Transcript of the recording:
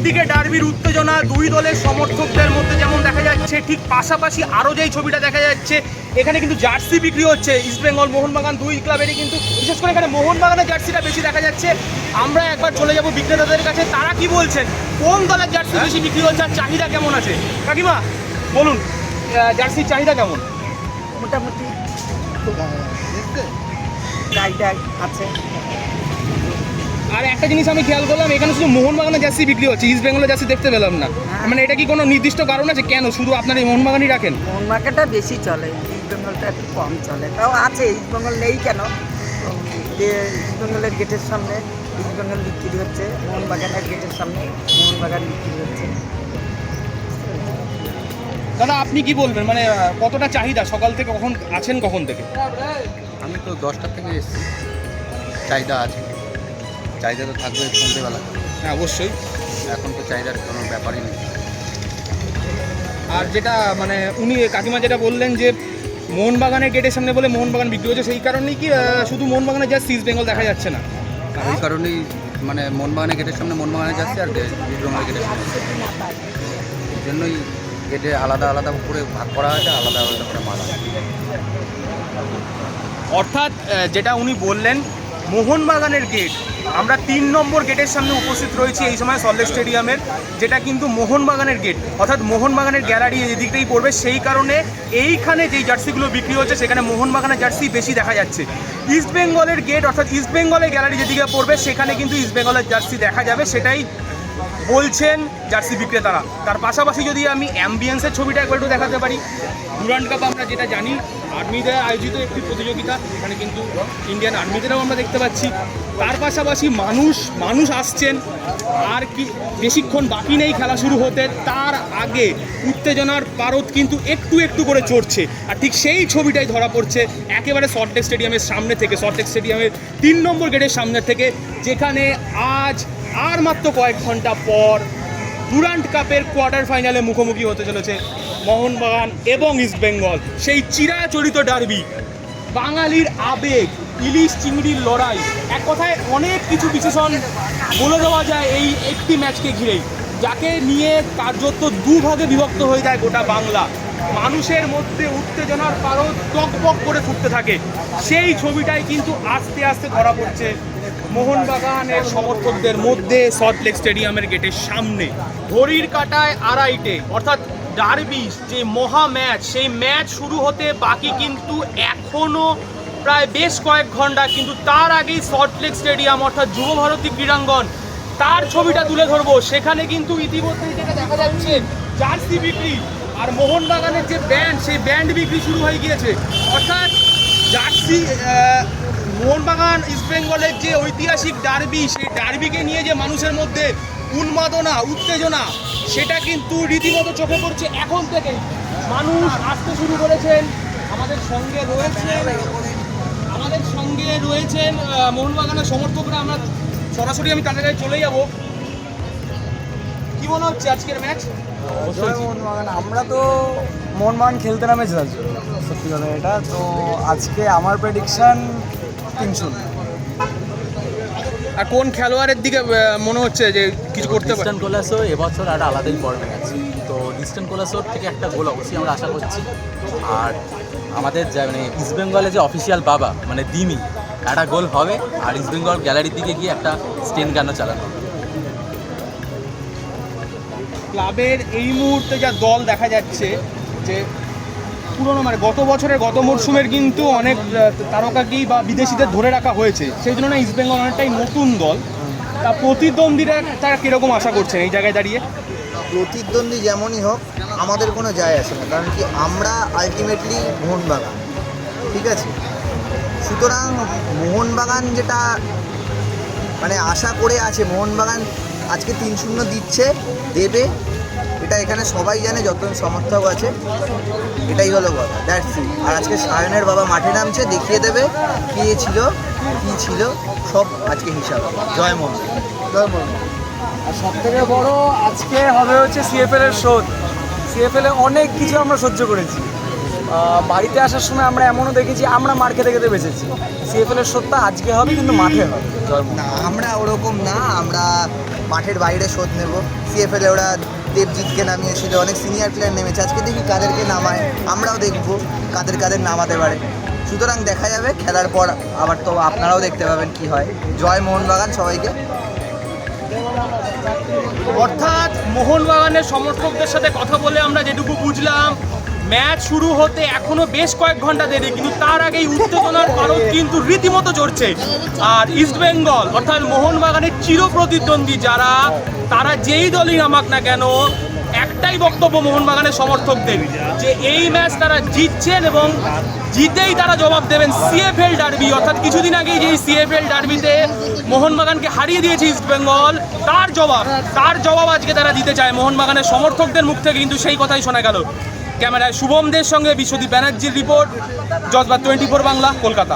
একদিকে ডার্বির উত্তেজনা দুই দলের সমর্থকদের মধ্যে যেমন দেখা যাচ্ছে, ঠিক পাশাপাশি আরও যেই ছবিটা দেখা যাচ্ছে, এখানে কিন্তু জার্সি বিক্রি হচ্ছে ইস্টবেঙ্গল মোহনবাগান দুই ক্লাবেরই, কিন্তু বিশেষ করে এখানে মোহনবাগানের জার্সিটা বেশি দেখা যাচ্ছে। আমরা একবার চলে যাব বিক্রেতাদের কাছে, তারা কি বলছেন, কোন দলের জার্সি বেশি বিক্রি হচ্ছে আর চাহিদা কেমন আছে। কাকিমা বলুন, জার্সির চাহিদা কেমন? মোটামুটি চাহিদা আছে। আর একটা জিনিস আমি খেয়াল করলাম, এখানে শুধু মোহনবাগানের জার্সি বিক্রি হচ্ছে, ইস্ট বেঙ্গলের জার্সি দেখতে পেলাম না। মানে এটা কি কোনো নির্দিষ্ট কারণ আছে, কেন শুধু আপনার এই মোহনবাগানই রাখেন? মোহনবাগানটা বেশি চলে, ইস্টবেঙ্গলটা একটু কম চলে। তাও আছে, ইস্টবেঙ্গল নেই কেন, যে ইস্টবেঙ্গলের গেটের সামনে ইস্টবেঙ্গল বিক্রি হচ্ছে, মোহনবাগানের গেটের সামনে মোহনবাগান বিক্রি হচ্ছে। দাদা আপনি কি বলবেন, মানে কতটা চাহিদা, সকাল থেকে কখন আছেন, কখন থেকে? আমি তো 10টা থেকে এসেছি, চাহিদা আছে, চাহিদা তো থাকবে সন্ধ্যেবেলা। হ্যাঁ অবশ্যই, এখন তো চাহিদার কোনো ব্যাপারই নেই। আর যেটা মানে উনি কাকিমা যেটা বললেন যে মোহনবাগানের গেটের সামনে বলে মোহনবাগান বিক্রি হচ্ছে, সেই কারণেই কি শুধু মোহনবাগানের জার্সি ইস্ট বেঙ্গল দেখা যাচ্ছে না? ওই কারণেই মানে মোহনবাগানের গেটের সামনে মোহনবাগানে যাচ্ছে, আর ইস্টবেঙ্গলের গেটের সামনে, এই জন্যই গেটে আলাদা আলাদা করে ভাগ করা হয়েছে, আলাদা আলাদা করে মাল আছে। অর্থাৎ যেটা উনি বললেন, মোহনবাগানের গেট, আমরা 3 নম্বর গেটের সামনে উপস্থিত রয়েছি এই সময় সল্টলেক স্টেডিয়ামের, যেটা কিন্তু মোহনবাগানের গেট, অর্থাৎ মোহনবাগানের গ্যালারি এদিকটাই পড়বে, সেই কারণে এইখানে যেই জার্সিগুলো বিক্রি হচ্ছে সেখানে মোহনবাগানের জার্সি বেশি দেখা যাচ্ছে। ইস্ট বেঙ্গলের গেট অর্থাৎ ইস্ট বেঙ্গলের গ্যালারি যেদিকে পড়বে সেখানে কিন্তু ইস্ট বেঙ্গলের জার্সি দেখা যাবে, সেটাই বলছেন জার্সি বিক্রেতারা। তার পাশাপাশি যদি আমি অ্যাম্বিয়েন্সের ছবিটা একবার একটু দেখাতে পারি, ডুরান্ড কাপ আমরা যেটা জানি আর্মিদের আয়োজিত একটি প্রতিযোগিতা, এখানে কিন্তু ইন্ডিয়ান আর্মিদেরও আমরা দেখতে পাচ্ছি। তার পাশাপাশি মানুষ আসছেন, আর কি বেশিক্ষণ বাকি নেই খেলা শুরু হতে, তার আগে উত্তেজনার পারদ কিন্তু একটু একটু করে চড়ছে। আর ঠিক সেই ছবিটাই ধরা পড়ছে একেবারে সল্টলেক স্টেডিয়ামের সামনে থেকে, সল্টলেক স্টেডিয়ামের 3 নম্বর গেটের সামনে থেকে, যেখানে আজ আর মাত্র কয়েক ঘন্টা পর ডুরান্ড কাপের কোয়ার্টার ফাইনালে মুখোমুখি হতে চলেছে মোহনবাগান এবং ইস্টবেঙ্গল। সেই চিরাচরিত ডার্বি, বাঙালির আবেগ, ইলিশ চিংড়ির লড়াই, এক কথায় অনেক কিছু বিশেষণ বলে দেওয়া যায় এই একটি ম্যাচকে ঘিরেই, যাকে নিয়ে কার্যত দুভাগে বিভক্ত হয়ে যায় গোটা বাংলা। মানুষের মধ্যে উত্তেজনার পারদ টকবক করে ফুটতে থাকে, সেই ছবিটাই কিন্তু আস্তে আস্তে ধরা পড়ছে মোহনবাগানের সমর্থকদের মধ্যে সল্টলেক স্টেডিয়ামের গেটের সামনে। ঘড়ির কাঁটায় 2:30, অর্থাৎ ডার্বি যে মহা ম্যাচ, সেই ম্যাচ শুরু হতে বাকি কিন্তু এখনও প্রায় বেশ কয়েক ঘন্টা, কিন্তু তার আগেই সল্টলেক স্টেডিয়াম অর্থাৎ যুব ভারতী ক্রীড়াঙ্গন, তার ছবিটা তুলে ধরবো। সেখানে কিন্তু ইতিমধ্যেই যেটা দেখা যাচ্ছে জার্সি বিক্রি, আর মোহনবাগানের যে ব্যান্ড, সেই ব্যান্ড বিক্রি শুরু হয়ে গিয়েছে। অর্থাৎ জার্সি মোহনবাগান ইস্টবেঙ্গলের যে ঐতিহাসিক ডার্বি, সেই ডার্বিকে নিয়ে যে মানুষের মধ্যে উন্মাদনা উত্তেজনা, সেটা কিন্তু রীতিমতো চোখে পড়ছে এখন থেকেই। মানুষ আসতে শুরু করেছেন। আমাদের সঙ্গে রয়েছেন মোহনবাগানের সমর্থকরা, আমরা সরাসরি আমি তাদের কাছে চলে যাব। কি মনে হচ্ছে আজকের ম্যাচ? মোহনবাগান, আমরা তো মোহনবাগান খেলতে নামেছে তার জন্য, সত্যি কথা এটা। তো আজকে আমার প্রেডিকশন 3-0। আর কোন খেলোয়াড়ের দিকে মনে হচ্ছে যে কিছু করতে পারে? ডিস্টেন্ট কোলাসো এবছর একটা আলাদাই ফর্মে আছে, তো ডিস্টেন্ট কোলাসোর থেকে একটা গোল অবশ্যই আমরা আশা করছি। আর আমাদের মানে ইস্টবেঙ্গলের যে অফিসিয়াল বাবা মানে দিমি, একটা গোল হবে, আর ইস্টবেঙ্গল গ্যালারির দিকে গিয়ে একটা স্টেন গানও চালানো হবে। ক্লাবের এই মুহূর্তে যা দল দেখা যাচ্ছে, যে পুরনো মানে গত বছরের গত মরশুমের কিন্তু অনেক তারকাকেই বা বিদেশিদের ধরে রাখা হয়েছে, সেই তুলনায় ইস্টবেঙ্গল অনেকটাই নতুন দল। তা প্রতিদ্বন্দ্বীরা তারা কীরকম আশা করছেন এই জায়গায় দাঁড়িয়ে? প্রতিদ্বন্দ্বী যেমনই হোক আমাদের কোনো যায় আসে না, কারণ কি আমরা আলটিমেটলি মোহনবাগান, ঠিক আছে? সুতরাং মোহনবাগান যেটা মানে আশা করে আছে, মোহনবাগান আজকে 3-0 দিচ্ছে, দেবে, এটা এখানে সবাই জানে, যত সমর্থক আছে, এটাই হলো কথা, দ্যাটস ইট। আর আজকে সায়নের বাবা মাঠে নামছে, দেখিয়ে দেবে কী ছিল সব আজকে হিসাব। জয় মোহন, জয় মোহন। আর সবথেকে বড় আজকে হবে হচ্ছে সিএফএল এর শোধ। সিএফএল এ অনেক কিছু আমরা সহ্য করেছি, বাড়িতে আসার সময় আমরা এমনও দেখেছি আমরা মার খেতে খেতে বেঁচেছি। সিএফএলের শোধটা আজকে হবে কিন্তু মাঠে হবে। না, আমরা ওরকম না, আমরা মাঠের বাইরে শোধ নেব। সিএফএলে ওরা দেবজিৎকে নামিয়েছিল, অনেক সিনিয়র প্লেয়ার নেমেছে, আজকে দেখি কাদেরকে নামায়, আমরাও দেখব কাদের কাদের নামাতে পারে। সুতরাং দেখা যাবে খেলার পর, আবার তো আপনারাও দেখতে পাবেন কি হয়। জয় মোহনবাগান সবাইকে। অর্থাৎ মোহনবাগানের সমর্থকদের সাথে কথা বলে আমরা যেটুকু বুঝলাম, ম্যাচ শুরু হতে এখনো বেশ কয়েক ঘন্টা দেরি, কিন্তু তার আগেই উত্তেজনার পারদ কিন্তু রীতিমতো চড়ছে। আর ইস্টবেঙ্গল অর্থাৎ মোহনবাগানের চিরপ্রতিদ্বন্দ্বী যারা, তারা যেই দলই নামাক না কেন, একটাই বক্তব্য মোহনবাগানের সমর্থকদের, যে এই ম্যাচ তারা জিতছেন এবং জিতেই তারা জবাব দেবেন সিএফএল ডার্বি। অর্থাৎ কিছুদিন আগেই যে সিএফএল ডার্বিতে মোহনবাগানকে হারিয়ে দিয়েছে ইস্টবেঙ্গল, তার জবাব আজকে তারা দিতে চায়। মোহনবাগানের সমর্থকদের মুখ থেকে কিন্তু সেই কথাই শোনা গেল। ক্যামেরায় শুভমদের সঙ্গে বিশ্বদীপ ব্যানার্জির রিপোর্ট, জজবাত 24 বাংলা, কলকাতা।